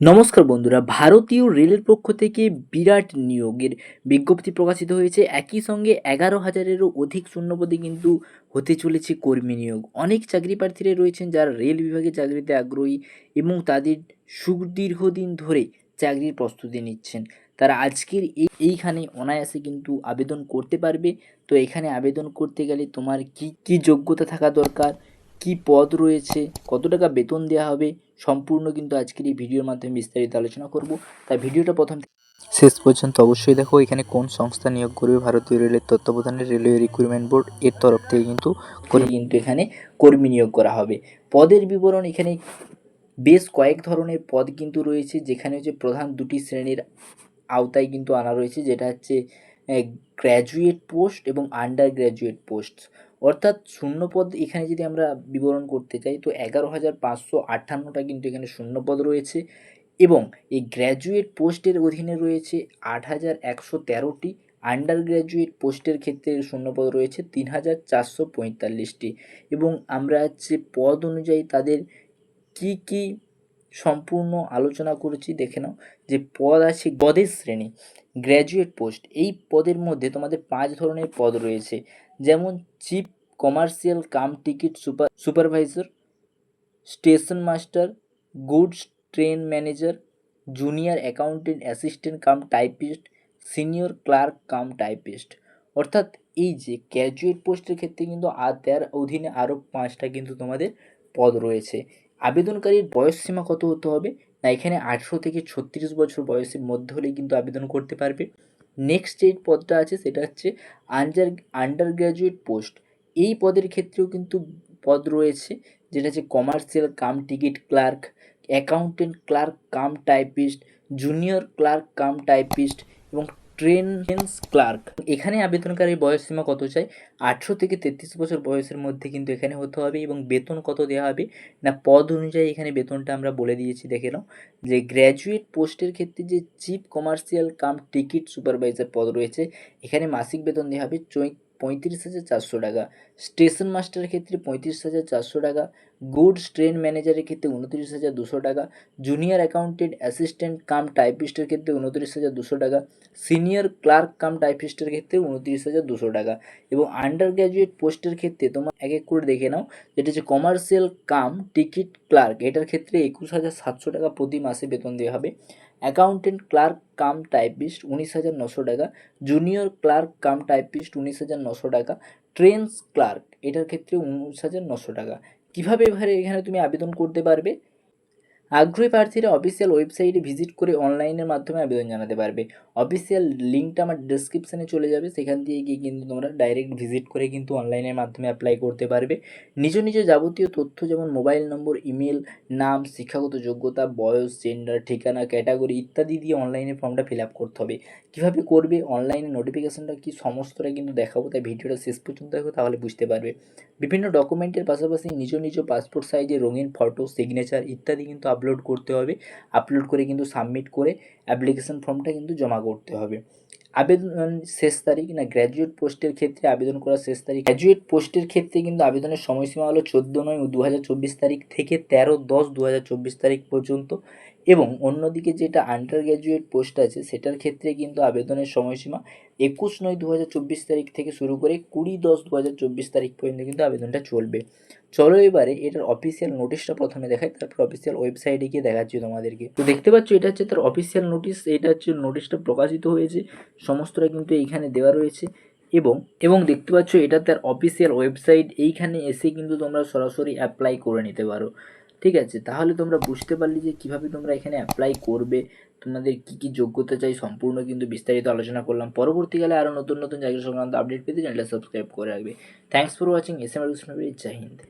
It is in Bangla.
নমস্কার বন্ধুরা, ভারতীয় রেলের পক্ষ থেকে বিরাট নিয়োগের বিজ্ঞপ্তি প্রকাশিত হয়েছে। একই সঙ্গে 11,000-এরও অধিক শূন্যপদে কিন্তু হতে চলেছে কর্মী নিয়োগ। অনেক চাকরি প্রার্থীরা রয়েছেন যারা রেল বিভাগে চাকরিতে আগ্রহী এবং তাদের সুদীর্ঘদিন ধরে চাকরির প্রস্তুতি নিচ্ছেন। তারা আজকের এইখানে অনায়াসে কিন্তু আবেদন করতে পারবে। তো এখানে আবেদন করতে গেলে তোমার কি যোগ্যতা থাকা দরকার, কি পদ রয়েছে, কত টাকা বেতন দেওয়া হবে, সম্পূর্ণ কিন্তু আজকের এই ভিডিওর মাধ্যমে বিস্তারিত আলোচনা করব। তাই ভিডিওটা প্রথম শেষ পর্যন্ত অবশ্যই দেখো। এখানে কোন সংস্থা নিয়োগ করবে, ভারতীয় রেলের তত্ত্বাবধানে রেলওয়ে রিক্রুটমেন্ট বোর্ড এর তরফ থেকে কিন্তু এখানে কর্মী নিয়োগ করা হবে। পদের বিবরণ এখানে বেশ কয়েক ধরনের পদ কিন্তু রয়েছে, যেখানে হচ্ছে প্রধান দুটি শ্রেণীর আওতায় কিন্তু আনা রয়েছে, যেটা হচ্ছে গ্র্যাজুয়েট পোস্ট এবং আন্ডার গ্র্যাজুয়েট পোস্ট। অর্থাৎ শূন্যপদ এখানে যদি আমরা বিবরণ করতে চাই তো 11,558টা কিন্তু এখানে শূন্যপদ রয়েছে এবং এই গ্র্যাজুয়েট পোস্টের অধীনে রয়েছে 8,113টি। আন্ডার গ্র্যাজুয়েট পোস্টের ক্ষেত্রে শূন্যপদ রয়েছে 3,445টি এবং আমরা হচ্ছে পদ অনুযায়ী তাদের কি সম্পূর্ণ আলোচনা করেছি, দেখে নাও। যে পদ আছে, পদের শ্রেণী গ্র্যাজুয়েট পোস্ট, এই পদের মধ্যে তোমাদের 5 ধরনের পদ রয়েছে, যেমন chief commercial cum ticket supervisor, station master, goods train manager, junior accountant assistant cum typist, senior clerk cum typist. অর্থাৎ এই যে গ্র্যাজুয়েট পোস্টের ক্ষেত্রে কিন্তু তার অধীনে আরও 5টা কিন্তু তোমাদের পদ রয়েছে। আবেদনকারীর বয়সসীমা কত হতে হবে না, এখানে 18 থেকে 36 বছর বয়সের মধ্যে হলেই কিন্তু আবেদন করতে পারবে। নেক্সট যে পদটা আছে সেটা হচ্ছে আন্ডার গ্র্যাজুয়েট পোস্ট। এই পদের ক্ষেত্রেও কিন্তু পদ রয়েছে, যেটা হচ্ছে commercial cum ticket clerk, accountant clerk cum typist, junior clerk cum typist এবং ট্রেন্স ক্লার্ক। এখানে আবেদনকারীর বয়সসীমা কত চাই, 18 থেকে 33 বছর বয়সের মধ্যে কিন্তু এখানে হতে হবে। এবং বেতন কত দেওয়া হবে না, পদ অনুযায়ী এখানে বেতনটা আমরা বলে দিয়েছি, দেখে নাও। যে গ্র্যাজুয়েট পোস্টের ক্ষেত্রে যে chief commercial cum ticket supervisor পদ রয়েছে, এখানে মাসিক বেতন দেওয়া হবে 35,400 টাকা। স্টেশন মাস্টারের ক্ষেত্রে 35,400 টাকা, গুডস ট্রেন ম্যানেজারের ক্ষেত্রে 29,200 টাকা, জুনিয়র অ্যাকাউন্টেন্ট অ্যাসিস্ট্যান্ট কাম টাইপিস্টের ক্ষেত্রে 29,200 টাকা, সিনিয়র ক্লার্ক কাম টাইপিস্টের ক্ষেত্রে 29,200 টাকা এবং আন্ডার গ্র্যাজুয়েট পোস্টের ক্ষেত্রে তোমার এক এক করে দেখে নাও। যেটা হচ্ছে কমার্শিয়াল কাম টিকিট ক্লার্ক, এটার ক্ষেত্রে 21,700 টাকা প্রতি মাসে বেতন দেওয়া হবে। অ্যাকাউন্টেন্ট ক্লার্ক কাম টাইপিস্ট 19,900 টাকা, জুনিয়র ক্লার্ক কাম টাইপিস্ট 19,900 টাকা, ট্রেন্স ক্লার্ক এটার ক্ষেত্রে 19,900 টাকা। কীভাবে এখানে তুমি আবেদন করতে পারবে, আগ্রহী প্রার্থীরা অফিসিয়াল ওয়েবসাইটে ভিজিট করে অনলাইনের মাধ্যমে আবেদন জানাতে পারবে। অফিসিয়াল লিঙ্কটা আমার ডেসক্রিপশানে চলে যাবে, সেখান দিয়ে গিয়ে কিন্তু তোমরা ডাইরেক্ট ভিজিট করে কিন্তু অনলাইনের মাধ্যমে অ্যাপ্লাই করতে পারবে। নিজ যাবতীয় তথ্য যেমন মোবাইল নম্বর, ইমেল, নাম, শিক্ষাগত যোগ্যতা, বয়স, জেন্ডার, ঠিকানা, ক্যাটাগরি ইত্যাদি দিয়ে অনলাইনে ফর্মটা ফিল আপ করতে হবে। কীভাবে করবে, অনলাইনে নোটিফিকেশানটা কি সমস্তটা কিন্তু দেখাবো, তাই ভিডিওটা শেষ পর্যন্ত দেখো, তাহলে বুঝতে পারবে। বিভিন্ন ডকুমেন্টের পাশাপাশি নিজ পাসপোর্ট সাইজের রঙিন ফটো, সিগনেচার ইত্যাদি কিন্তু আপলোড করতে হবে। আপলোড করে কিন্তু সাবমিট করে অ্যাপ্লিকেশন ফর্মটা কিন্তু জমা করতে হবে। আবেদন শেষ তারিখ না, গ্র্যাজুয়েট পোস্টের ক্ষেত্রে আবেদন করার শেষ তারিখ, গ্র্যাজুয়েট পোস্টের ক্ষেত্রে কিন্তু আবেদনের সময়সীমা হলো 14/9/2024 তারিখ থেকে 13/10/2024 তারিখ পর্যন্ত এবং অন্যদিকে যেটা আন্ডার গ্র্যাজুয়েট পোস্ট আছে সেটার ক্ষেত্রে কিন্তু আবেদনের সময়সীমা 21/9/2024 তারিখ থেকে শুরু করে 20/10/2024 তারিখ পর্যন্ত কিন্তু আবেদনটা চলবে। চলো এবারে এটার অফিসিয়াল নোটিশটা প্রথমে দেখাই, তারপর অফিসিয়াল ওয়েবসাইটে গিয়ে দেখাচ্ছি তোমাদেরকে। তো দেখতে পাচ্ছ এটা হচ্ছে তার অফিসিয়াল নোটিশ, এটা হচ্ছে নোটিশটা প্রকাশিত হয়েছে, সমস্তটা কিন্তু এইখানে দেওয়া রয়েছে এবং দেখতে পাচ্ছ এটা তার অফিসিয়াল ওয়েবসাইট। এইখানে এসে কিন্তু তোমরা সরাসরি অ্যাপ্লাই করে নিতে পারো। ঠিক আছে, তাহলে তোমরা বুঝতে পারলে যে কীভাবে তোমরা এখানে অ্যাপ্লাই করবে, তোমাদের কী যোগ্যতা চাই, সম্পূর্ণ কিন্তু বিস্তারিত আলোচনা করলাম। পরবর্তীকালে আরও নতুন জায়গা সংক্রান্ত আপডেট পেতে চ্যানেলটা সাবস্ক্রাইব করে রাখবে। Thanks for watching. S M R জয় হিন্দ।